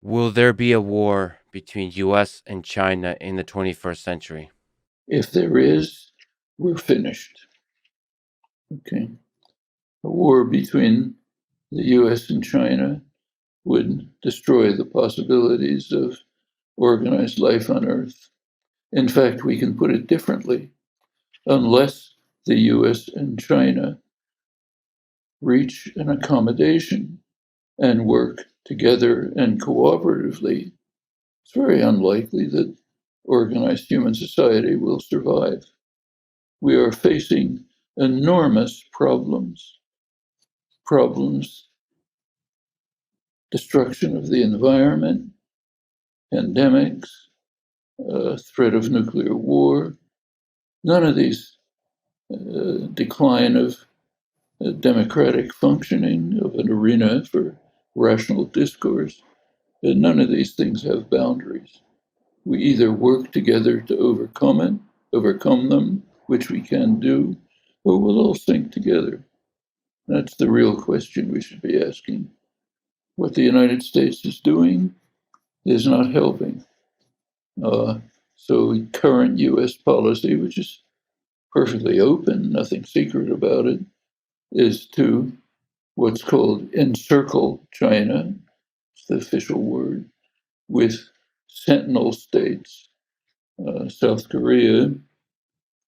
Will there be a war between US and China in the 21st century? If there is, we're finished. Okay. A war between the US and China would destroy the possibilities of organized life on Earth. In fact, we can put it differently. Unless the US and China reach an accommodation and work together and cooperatively, it's very unlikely that organized human society will survive. We are facing enormous problems, destruction of the environment, pandemics, threat of nuclear war. None of these decline of democratic functioning of an arena for rational discourse. None of these things have boundaries. We either work together to overcome them, which we can do, or we'll all sink together. That's the real question we should be asking. What the United States is doing is not helping. So current US policy, which is perfectly open, nothing secret about it, is to what's called encircle China, it's the official word, with sentinel states, South Korea,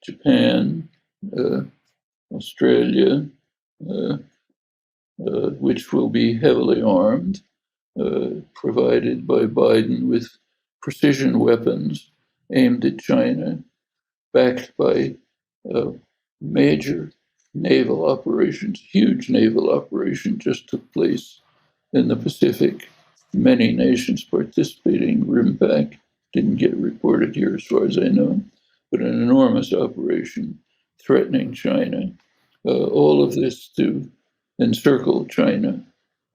Japan, Australia, which will be heavily armed, provided by Biden with precision weapons aimed at China, backed by major naval operations. Huge naval operation just took place in the Pacific. Many nations participating. RIMPAC didn't get reported here as far as I know, but an enormous operation threatening China. All of this to encircle China,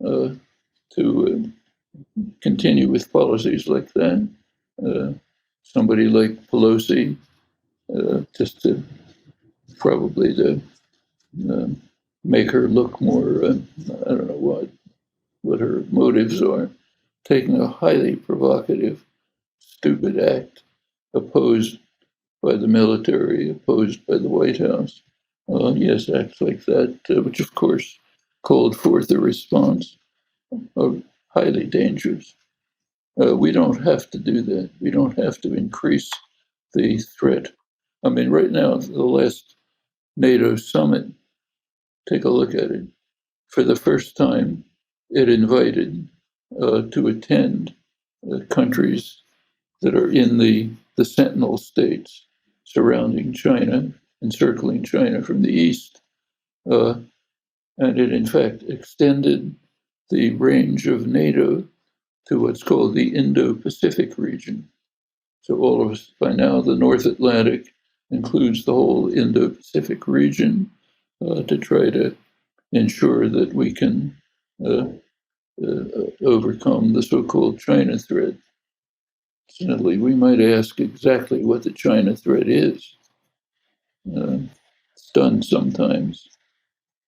to continue with policies like that. Somebody like Pelosi, just to probably to make her look more, I don't know what her motives are, taking a highly provocative, stupid act opposed by the military, opposed by the White House. Yes, acts like that, which of course called forth a response, highly dangerous. We don't have to do that. We don't have to increase the threat. I mean, right now, the last NATO summit, take a look at it. For the first time, it invited to attend countries that are in the sentinel states surrounding China, encircling China from the east. And it, in fact, extended the range of NATO to what's called the Indo-Pacific region. So all of us, by now, the North Atlantic includes the whole Indo-Pacific region to try to ensure that we can overcome the so-called China threat. Incidentally, we might ask exactly what the China threat is. It's done sometimes.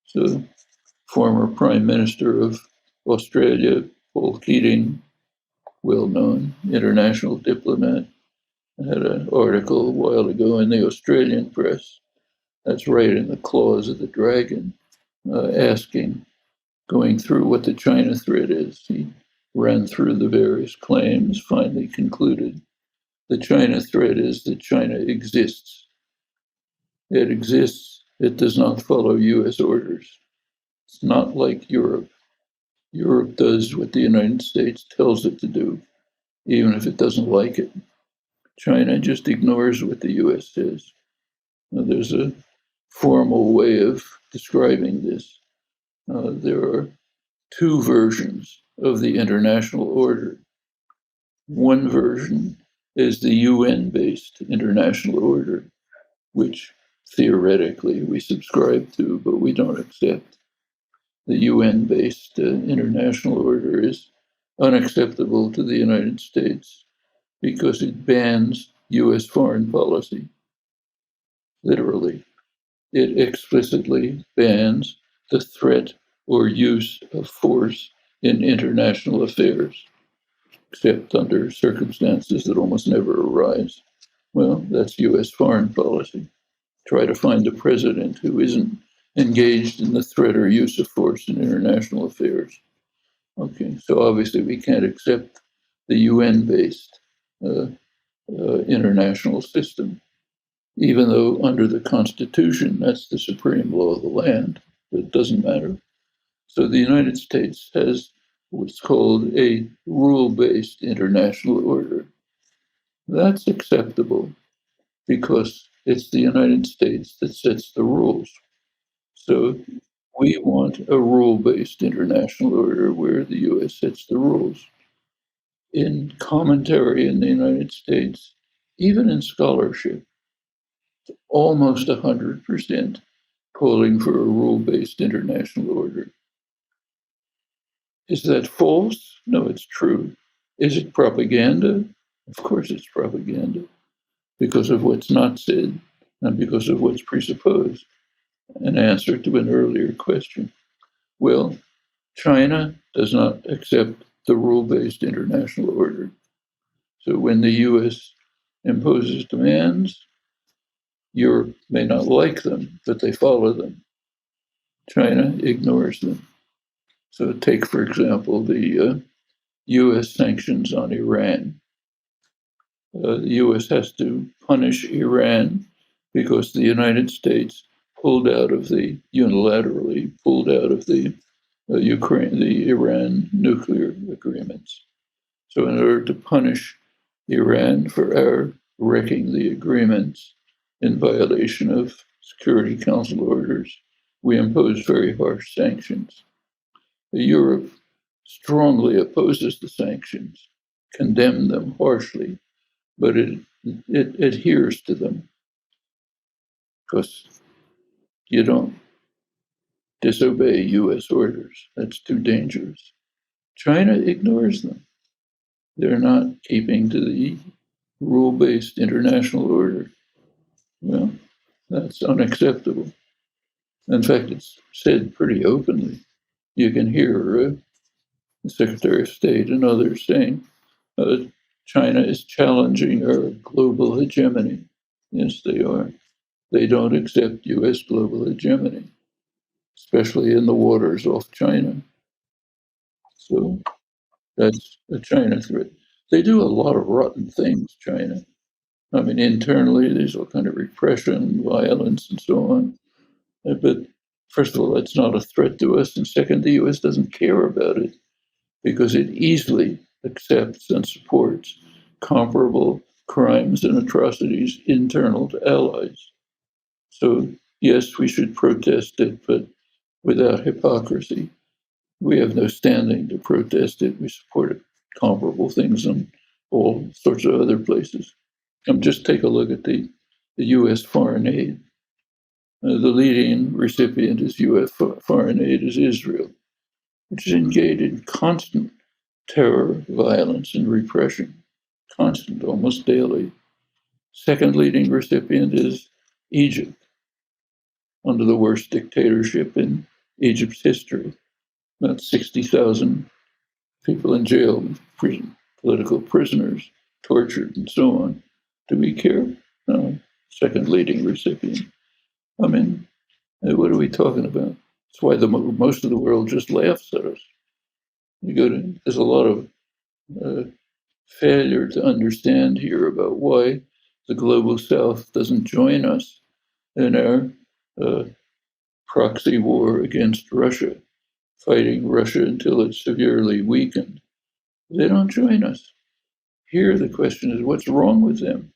So, former Prime Minister of Australia, Paul Keating, well-known international diplomat, had an article a while ago in the Australian press, that's right in the claws of the dragon, going through what the China threat is. He ran through the various claims, finally concluded the China threat is that China exists. It exists. It does not follow US orders. It's not like Europe. Europe does what the United States tells it to do, even if it doesn't like it. China just ignores what the US says. Now, there's a formal way of describing this. There are two versions of the international order. One version is the UN-based international order, which theoretically we subscribe to, but we don't accept. The UN-based international order is unacceptable to the United States because it bans US foreign policy. Literally, it explicitly bans the threat or use of force in international affairs. except under circumstances that almost never arise. Well, that's US foreign policy. Try to find a president who isn't engaged in the threat or use of force in international affairs. Okay, so obviously we can't accept the UN-based international system, even though under the Constitution, that's the supreme law of the land. But it doesn't matter. So the United States has what's called a rule-based international order. That's acceptable because it's the United States that sets the rules. So we want a rule-based international order where the US sets the rules. In commentary in the United States, even in scholarship, almost 100% calling for a rule-based international order. Is that false? No, it's true. Is it propaganda? Of course it's propaganda, because of what's not said and because of what's presupposed. An answer to an earlier question. Well, China does not accept the rule-based international order. So when the US imposes demands, Europe may not like them, but they follow them. China ignores them. So take, for example, the US sanctions on Iran. The US has to punish Iran because the United States unilaterally pulled out of the Iran nuclear agreements. So in order to punish Iran for our wrecking the agreements in violation of Security Council orders, we impose very harsh sanctions. Europe strongly opposes the sanctions, condemns them harshly, but it adheres to them because you don't disobey US orders. That's too dangerous. China ignores them. They're not keeping to the rule-based international order. Well, that's unacceptable. In fact, it's said pretty openly. You can hear the Secretary of State and others saying China is challenging our global hegemony. Yes, they are. They don't accept US global hegemony, especially in the waters off China. So that's a China threat. They do a lot of rotten things, China. I mean, internally, there's all kind of repression, violence, and so on. But first of all, that's not a threat to us. And second, the US doesn't care about it because it easily accepts and supports comparable crimes and atrocities internal to allies. So, yes, we should protest it, but without hypocrisy. We have no standing to protest it. We support comparable things in all sorts of other places. Just take a look at the US foreign aid. The leading recipient is US foreign aid is Israel, which is engaged in constant terror, violence, and repression, constant, almost daily. Second leading recipient is Egypt, under the worst dictatorship in Egypt's history. About 60,000 people in jail, political prisoners, tortured, and so on. Do we care? No. Second leading recipient. I mean, what are we talking about? That's why most of the world just laughs at us. There's a lot of failure to understand here about why the global South doesn't join us in our proxy war against Russia, fighting Russia until it's severely weakened. They don't join us. Here, the question is, what's wrong with them?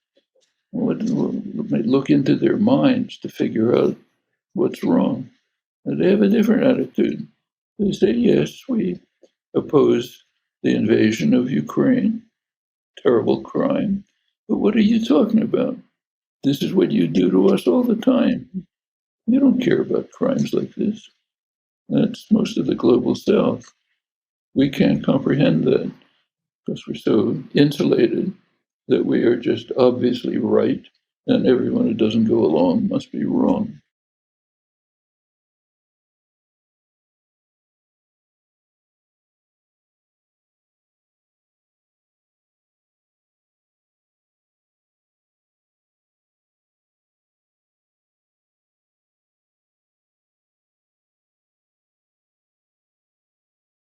Look into their minds to figure out what's wrong. And they have a different attitude. They say, yes, we oppose the invasion of Ukraine, terrible crime. But what are you talking about? This is what you do to us all the time. You don't care about crimes like this. That's most of the global South. We can't comprehend that because we're so insulated that we are just obviously right, and everyone who doesn't go along must be wrong.